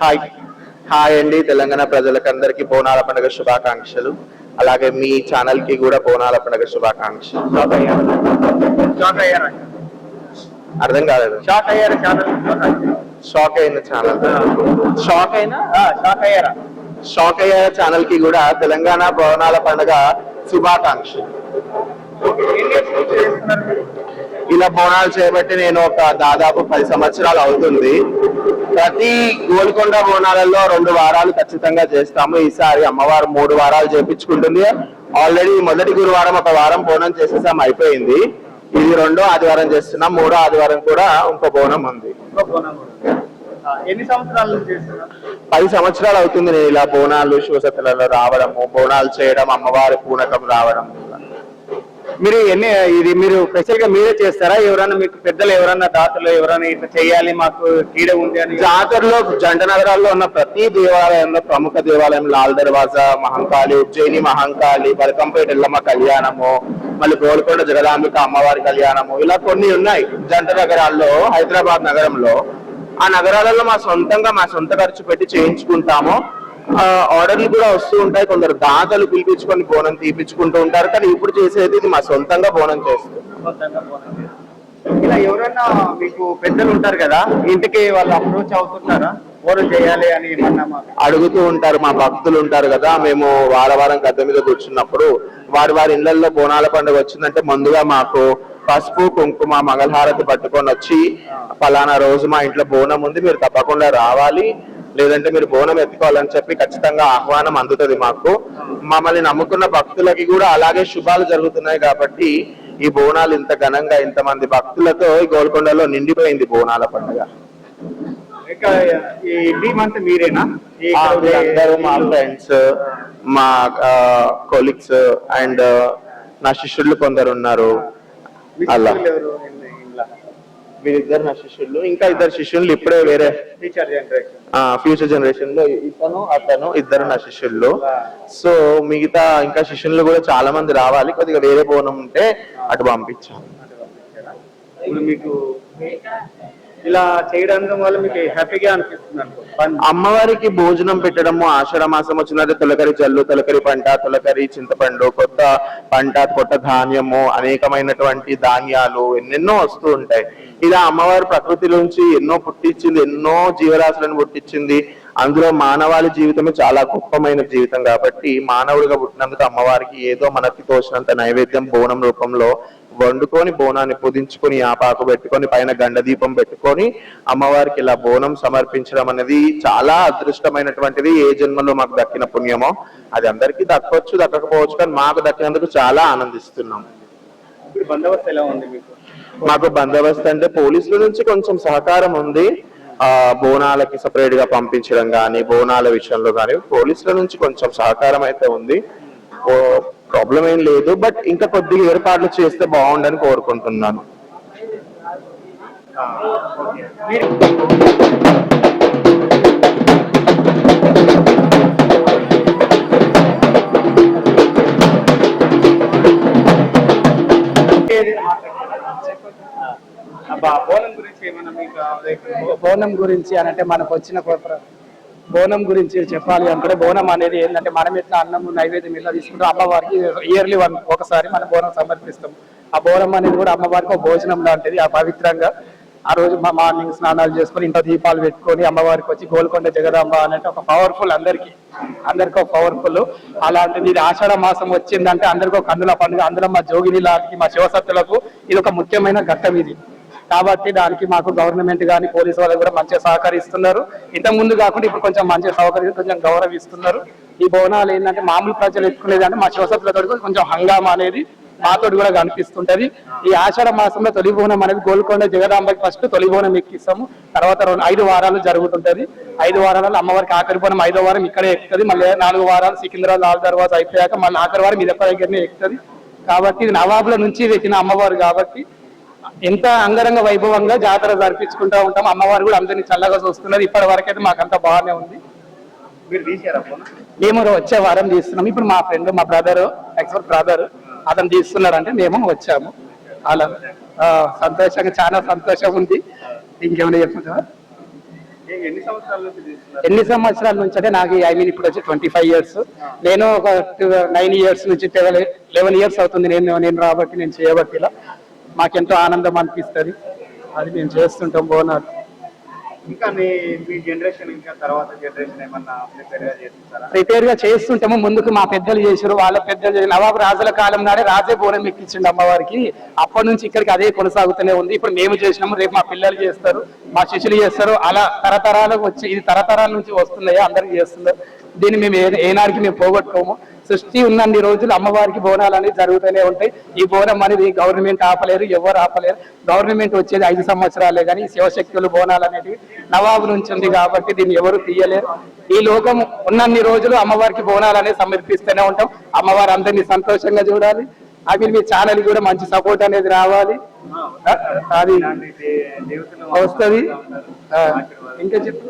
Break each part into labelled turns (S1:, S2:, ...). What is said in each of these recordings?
S1: Hi hi అండి, తెలంగాణ ప్రజలకందరికీ బోనాల పండుగ శుభాకాంక్షలు. అలాగే మీ ఛానల్ కి కూడా బోనాల పండుగ శుభాకాంక్షలు. అర్థం కాలేదు.
S2: షాక్ అయ్యారా ఛానల్?
S1: షాక్ అయిన ఛానల్ షాక్ అయ్యారా ఛానల్ కి కూడా తెలంగాణ బోనాల పండుగ శుభాకాంక్షలు. ఇలా బోనాలు చేయబట్టి నేను ఒక దాదాపు 10 సంవత్సరాలు అవుతుంది. ప్రతి గోల్కొండ బోనాలలో 2 వారాలు ఖచ్చితంగా చేస్తాము. ఈసారి అమ్మవారు 3 వారాలు చేపించుకుంటుంది. ఆల్రెడీ మొదటి గురువారం 1 వారం బోనం చేసేసాం, అయిపోయింది. ఇది 2వ ఆదివారం చేస్తున్నాం. 3వ ఆదివారం కూడా ఇంకో బోనం ఉంది.
S2: ఎన్ని సంవత్సరాల నుంచి చేస్తున్నారు?
S1: 10 సంవత్సరాలు అవుతుంది నేను ఇలా బోనాలు శివసత్తులలో రావడము, బోనాలు చేయడం, అమ్మవారి పూనకం రావడం.
S2: మీరు స్పెషల్ గా మీరే చేస్తారా? ఎవరన్నా మీకు పెద్దలు ఎవరన్నా దాతలు ఎవరైనా ఇట్లా చేయాలి మాకు కీడ ఉంది అని?
S1: జాతరలో జంట నగరాల్లో ఉన్న ప్రతి దేవాలయంలో, ప్రముఖ దేవాలయం లాల్ దర్వాజా, మహంకాళి, ఉజ్జయిని మహంకాళి, బలకంపేట ఎల్లమ్మ కళ్యాణము, మళ్ళీ గోల్కొండ జగదాంబిక అమ్మవారి కళ్యాణము, ఇలా కొన్ని ఉన్నాయి జంట నగరాల్లో. హైదరాబాద్ నగరంలో ఆ నగరాలలో మా సొంత ఖర్చు పెట్టి చేయించుకుంటాము. ఆర్డర్లు కూడా వస్తూ ఉంటాయి. కొందరు దాతలు పిలిపించుకొని బోనం తీపించుకుంటూ ఉంటారు. కానీ ఇప్పుడు చేసేది ఇది మా సొంతంగా బోనం చేస్తుంది.
S2: ఇలా ఎవరైనా మీకు పెద్దలు ఉంటారు కదా, ఇంటికి వాళ్ళు అప్రోచ్ అవుతున్నారా బోనం చేయాలి అని?
S1: అడుగుతూ ఉంటారు. మా భక్తులు ఉంటారు కదా, మేము వారం గద్దె మీద కూర్చున్నప్పుడు వారి ఇళ్లలో బోనాల పండుగ వచ్చిందంటే ముందుగా మాకు పసుపు కుంకుమ మంగళహారతి పట్టుకొని వచ్చి, ఫలానా రోజు మా ఇంట్లో బోనం ఉంది, మీరు తప్పకుండా రావాలి, లేదంటే మీరు బోనం ఎత్తుకోవాలని చెప్పి ఖచ్చితంగా ఆహ్వానం అందుతుంది మాకు. మమ్మల్ని నమ్ముకున్న భక్తులకి కూడా అలాగే శుభాలు జరుగుతున్నాయి కాబట్టి ఈ బోనాలు ఇంత ఘనంగా ఇంతమంది భక్తులతో ఈ గోల్కొండలో నిండిపోయింది బోనాల పండుగ.
S2: మీరేనా?
S1: అందరూ మా ఫ్రెండ్స్, మా కొలీగ్స్ అండ్ నా శిష్యులు కొందరు ఉన్నారు. అలా వీరిద్దరు నా శిష్యులు, ఇంకా 2 శిష్యులు ఇప్పుడే వేరే ఫ్యూచర్ జనరేషన్ లో అతను ఇద్దరు నా శిష్యులు. సో మిగతా ఇంకా శిష్యులు కూడా చాలా మంది రావాలి. కొద్దిగా వేరే బోనం ఉంటే అటు పంపించాం.
S2: మీకు ఇలా చేయడం వల్ల మీకు హ్యాపీగా అనిపిస్తుంది?
S1: అమ్మవారికి భోజనం పెట్టడము, ఆషాఢ మాసం వచ్చినట్టు తొలకరి జల్లు, తొలకరి పంట, తొలకరి చింతపండు, కొత్త పంట, కొత్త ధాన్యము, అనేకమైనటువంటి ధాన్యాలు ఎన్నెన్నో వస్తూ ఉంటాయి. ఇలా అమ్మవారి ప్రకృతి నుంచి ఎన్నో పుట్టించింది, ఎన్నో జీవరాశులను పుట్టించింది. అందులో మానవాళి జీవితమే చాలా గొప్పమైన జీవితం కాబట్టి మానవుడిగా పుట్టినందుకు అమ్మవారికి ఏదో మనకి తోచినంత నైవేద్యం బోనం రూపంలో వండుకొని, బోనాన్ని పుదించుకొని, ఆపాకు పెట్టుకొని, పైన గండ దీపం పెట్టుకొని అమ్మవారికి ఇలా బోనం సమర్పించడం అనేది చాలా అదృష్టమైనటువంటిది. ఏ జన్మలో మాకు దక్కిన పుణ్యమో అది అందరికీ దక్కొచ్చు, దక్కకపోవచ్చు, కానీ మాకు దక్కినందుకు చాలా ఆనందిస్తున్నాం.
S2: బందోబస్తు ఎలా ఉంది మీకు?
S1: మాకు బందోబస్తు అంటే పోలీసుల నుంచి కొంచెం సహకారం ఉంది. బోనాలకి సపరేట్ గా పంపించడం కానీ, బోనాల విషయంలో కానీ పోలీసుల నుంచి కొంచెం సహకారం అయితే ఉంది. ప్రాబ్లం ఏం లేదు. బట్ ఇంకా కొద్దిగా ఏర్పాట్లు చేస్తే బాగుండని కోరుకుంటున్నాను.
S3: బోనం గురించి అని అంటే మనకు వచ్చిన బోనం గురించి చెప్పాలి అనుకుంటే, బోనం అనేది ఏంటంటే మనం ఎట్లా అన్నం నైవేద్యం ఇట్లా తీసుకుంటాం, అమ్మవారికి ఇయర్లీ ఒకసారి మనం బోనం సమర్పిస్తాం. ఆ బోనం అనేది కూడా అమ్మవారికి ఒక భోజనం లాంటిది. ఆ పవిత్రంగా ఆ రోజు మార్నింగ్ స్నానాలు చేసుకొని ఇంట్లో దీపాలు పెట్టుకొని అమ్మవారికి వచ్చి గోల్కొండ జగదాంబ అనేది ఒక పవర్ఫుల్, అందరికి ఒక పవర్ఫుల్. అలాంటిది ఇది ఆషాఢ మాసం వచ్చిందంటే అందరికీ ఒక కన్నుల పండుగ. అందులో మా జోగిని లాంటి మా శివసత్తులకు ఇది ఒక ముఖ్యమైన ఘట్టం ఇది. కాబట్టి దానికి మాకు గవర్నమెంట్ కానీ పోలీసు వాళ్ళు కూడా మంచిగా సహకరిస్తున్నారు. ఇంతకు ముందు కాకుండా ఇప్పుడు కొంచెం మంచిగా సౌకర్యం, కొంచెం గౌరవిస్తున్నారు. ఈ బోనాలు ఏంటంటే మామూలు ప్రజలు ఎత్తుకునేది అంటే మా శివసత్తులతో కొంచెం హంగామా అనేది మాతో కూడా కనిపిస్తుంటది. ఈ ఆషాఢ మాసంలో తొలి బోనం అనేది గోల్కొండ జగదాంబకి ఫస్ట్ తొలి బోనం ఎక్కిస్తాము. తర్వాత 5 వారాలు జరుగుతుంటది. 5 వారాలలో అమ్మవారికి ఆఖరి బోనం 5వ వారం ఇక్కడే ఎక్కుతుంది. మళ్ళీ 4 వారాలు సికింద్రాబాద్ లాల్ దర్వాజా అయిపోయాక మళ్ళీ ఆఖరి వారం ఇది దగ్గరనే ఎక్కుతుంది. కాబట్టి ఇది నవాబుల నుంచి పెట్టిన అమ్మవారు కాబట్టి ఎంత అంగరంగ వైభవంగా జాతర జరిపించుకుంటూ ఉంటాం. అమ్మవారు కూడా అందరినీ చల్లగా చూస్తున్నది. ఇప్పటి వరకు అయితే మాకంతా బాగానే ఉంది. మేము వచ్చే వారం తీస్తున్నాం. ఇప్పుడు మా ఫ్రెండ్, మా బ్రదర్, ఎక్స్పర్ట్ బ్రదర్ అతను తీస్తున్నారంటే మేము వచ్చాము. అలా సంతోషంగా, చాలా సంతోషం ఉంది. ఇంకేమైనా చెప్తుందా?
S2: ఎన్ని సంవత్సరాల నుంచి తీస్తున్నారు?
S3: ఎన్ని సంవత్సరాల నుంచి అంటే నాకు ఇప్పుడు వచ్చి 25 years. నేను ఒక 9 years నుంచి 11 years అవుతుంది నేను రాబట్టి నేను చేయబట్టి ఇలా మాకెంతో ఆనందం అనిపిస్తుంది. అది మేము చేస్తుంటాం బోనాలు.
S2: ఇంకా మీ జనరేషన్ ఇంకా తర్వాత జనరేషన్ ఏమన్నా
S3: ప్రిపేర్ గా చేస్తుంటాము. ముందుకు మా పెద్దలు చేశారు, వాళ్ళ పెద్దలు నవాబు రాజుల కాలం నాడే రాజే బోనం ఎక్కించండి అమ్మవారికి. అప్పటి నుంచి ఇక్కడికి అదే కొనసాగుతూనే ఉంది. ఇప్పుడు మేము చేసినాము, రేపు మా పిల్లలు చేస్తారు, మా శిష్యులు చేస్తారు. అలా తరతరాలకు వచ్చి ఇది తరతరాల నుంచి వస్తున్నాయో అందరికి చేస్తున్నారు. దీన్ని మేము ఏనాడికి మేము పోగొట్టుకోము. సృష్టి ఉన్నన్ని రోజులు అమ్మవారికి బోనాలు అనేది జరుగుతూనే ఉంటాయి. ఈ బోనం అనేది గవర్నమెంట్ ఆపలేరు, ఎవరు ఆపలేరు. గవర్నమెంట్ వచ్చేది 5 సంవత్సరాలే కానీ శివశక్తులు బోనాలు అనేవి నవాబు నుంచి ఉంది కాబట్టి దీన్ని ఎవరు తీయలేరు. ఈ లోకం ఉన్నన్ని రోజులు అమ్మవారికి బోనాలు అనేది సమర్పిస్తూనే ఉంటాం. అమ్మవారు అందరినీ సంతోషంగా చూడాలి. అవి మీ ఛానల్ కూడా మంచి సపోర్ట్ అనేది రావాలి. అది వస్తుంది. ఇంకా చెప్పు.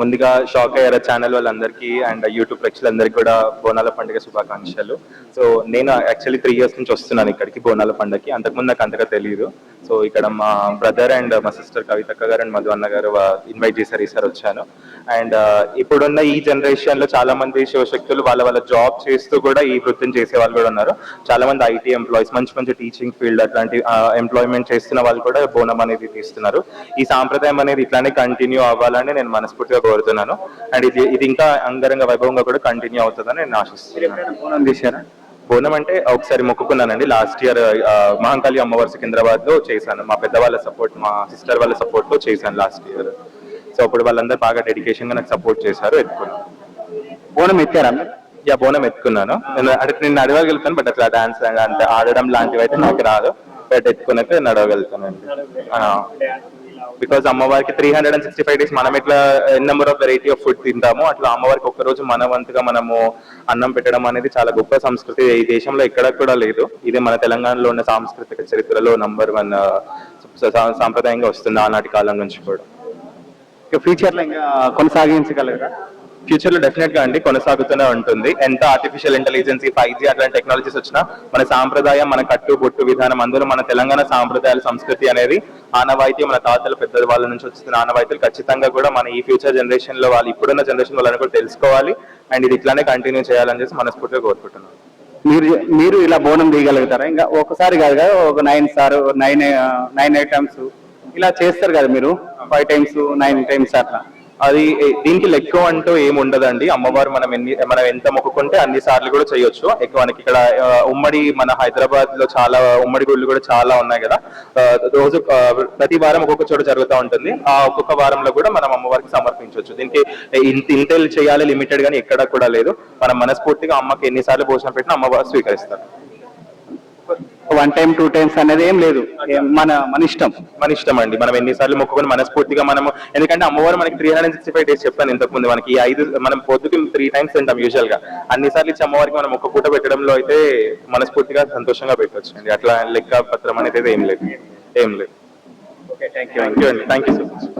S1: ముందుగా షాక్ అయ్యారా ఛానల్ వాళ్ళందరికీ అండ్ యూట్యూబ్ ప్రేక్షకులందరికీ కూడా బోనాల పండుగ శుభాకాంక్షలు. సో నేను యాక్చువల్లీ 3 years నుంచి వస్తున్నాను ఇక్కడికి బోనాల పండుగకి. అంతకుముందు నాకు అంతగా తెలియదు. సో ఇక్కడ మా బ్రదర్ అండ్ మా సిస్టర్ కవితక్క గారు అండ్ మధు అన్న గారు ఇన్వైట్ చేశారు, ఈసారి వచ్చాను. అండ్ ఇప్పుడున్న ఈ జనరేషన్ లో చాలా మంది శివశక్తులు వాళ్ళ జాబ్ చేస్తూ కూడా ఈ వృత్తిని చేసే వాళ్ళు కూడా ఉన్నారు. చాలా మంది ఐటీ ఎంప్లాయీస్, మంచి టీచింగ్ ఫీల్డ్ అట్లాంటి ఎంప్లాయ్మెంట్ చేస్తున్న వాళ్ళు కూడా బోనం అనేది తీస్తున్నారు. ఈ సాంప్రదాయం అనేది ఇట్లానే కంటిన్యూ అవ్వాలని నేను మనస్ఫూర్తిగా కోరుతున్నాను. అండ్ ఇది ఇంకా అంగరంగ వైభవంగా కూడా కంటిన్యూ అవుతుందని నేను ఆశిస్తున్నాను.
S2: బోనం తీశారా?
S1: బోనం అంటే ఒకసారి మొక్కుకున్నానండి. లాస్ట్ ఇయర్ మహంకాళి అమ్మవారి సికింద్రాబాద్ లో చేశాను. మా పెద్దవాళ్ళ సపోర్ట్, మా సిస్టర్ వాళ్ళ సపోర్ట్ తో చేశాను లాస్ట్ ఇయర్. సో అప్పుడు వాళ్ళందరూ బాగా డెడికేషన్ గా నాకు సపోర్ట్ చేశారు. ఎత్తుకున్నాను.
S2: బోనం ఎత్తారా?
S1: బోనం ఎత్తుకున్నాను. నేను నడవగలుగుతాను, బట్ అట్లా డాన్స్ అంటే ఆడడం లాంటివి అయితే నాకు రాదు. బట్ ఎత్తుకున్నట్టు నడవగలుగుతానండి. బికాస్ అమ్మవారికి 365 days మనం ఎట్లా number of variety of food తింటామో అట్లా అమ్మవారికి ఒక్కరోజు మన వంతుగా మనము అన్నం పెట్టడం అనేది చాలా గొప్ప సంస్కృతి. ఈ దేశంలో ఎక్కడ కూడా లేదు. ఇది మన తెలంగాణలో ఉన్న సాంస్కృతిక చరిత్రలో నంబర్ 1 సాంప్రదాయంగా వస్తుంది ఆనాటి కాలం నుంచి కూడా.
S2: ఫ్యూచర్ లో ఇంకా కొనసాగించగలరా?
S1: ఫ్యూచర్ లో డెఫినెట్ గా అండి కొనసాగుతూనే ఉంటుంది. ఎంత ఆర్టిఫిషియల్ ఇంటెలిజెన్స్, 5G అట్లాంటి టెక్నాలజీస్ వచ్చినా మన సాంప్రదాయం, మన కట్టు బొట్టు విధానం, అందులో మన తెలంగాణ సాంప్రదాయాల సంస్కృతి అనేది ఆనవాయితీ, మన తాతల పెద్ద వాళ్ళ నుంచి వస్తున్న ఆనవాయితీలు ఖచ్చితంగా కూడా మన ఈ ఫ్యూచర్ జనరేషన్ లో వాళ్ళు ఇప్పుడున్న జనరేషన్ వాళ్ళని కూడా తెలుసుకోవాలి. అండ్ ఇది ఇట్లానే కంటిన్యూ చేయాలని చెప్పి మనస్ఫూర్తిగా కోరుకుంటున్నాను.
S2: మీరు ఇలా బోనం తీయగలుగుతారా? ఇంకా ఒకసారి కాదు కదా, ఒక 9 items ఇలా చేస్తారు కదా మీరు, 5 times 9 times అట్లా.
S1: అది దీనికి లెక్క అంటూ ఏమి ఉండదండి. అమ్మవారు మనం ఎంత మొక్కుకుంటే అన్ని సార్లు కూడా చేయొచ్చు. మనకి ఇక్కడ ఉమ్మడి మన హైదరాబాద్ లో చాలా ఉమ్మడి గుళ్ళు కూడా చాలా ఉన్నాయి కదా. రోజు ప్రతి వారం ఒక్కొక్క చోట జరుగుతూ ఉంటుంది. ఆ ఒక్కొక్క వారంలో కూడా మనం అమ్మవారికి సమర్పించవచ్చు. దీనికి ఇంతేళ్ళు చేయాలి లిమిటెడ్ గానీ ఎక్కడ కూడా లేదు. మనం మనస్ఫూర్తిగా అమ్మకి ఎన్నిసార్లు భోజనం పెట్టినా అమ్మవారు స్వీకరిస్తారు.
S2: 1 time 2 times అనేది ఏం లేదు, మన ఇష్టం
S1: అండి. మనం ఎన్నిసార్లు మొక్కుకొని మనస్ఫూర్తిగా మనము, ఎందుకంటే అమ్మవారు మనకి 365 days చెప్పాను ఇంతకు ముందు. మనకి 5 మనం పొద్దుకి 3 times తింటాం యూజువల్ గా. అన్నిసార్లు ఇచ్చి అమ్మవారికి మనం ఒక్క పూట పెట్టడంలో అయితే మనస్ఫూర్తిగా సంతోషంగా పెట్టవచ్చు అండి. అట్లా లెక్క పత్రం అనేది ఏం లేదు.
S2: ఓకే, థ్యాంక్ యూ
S1: అండి. Thank you so much.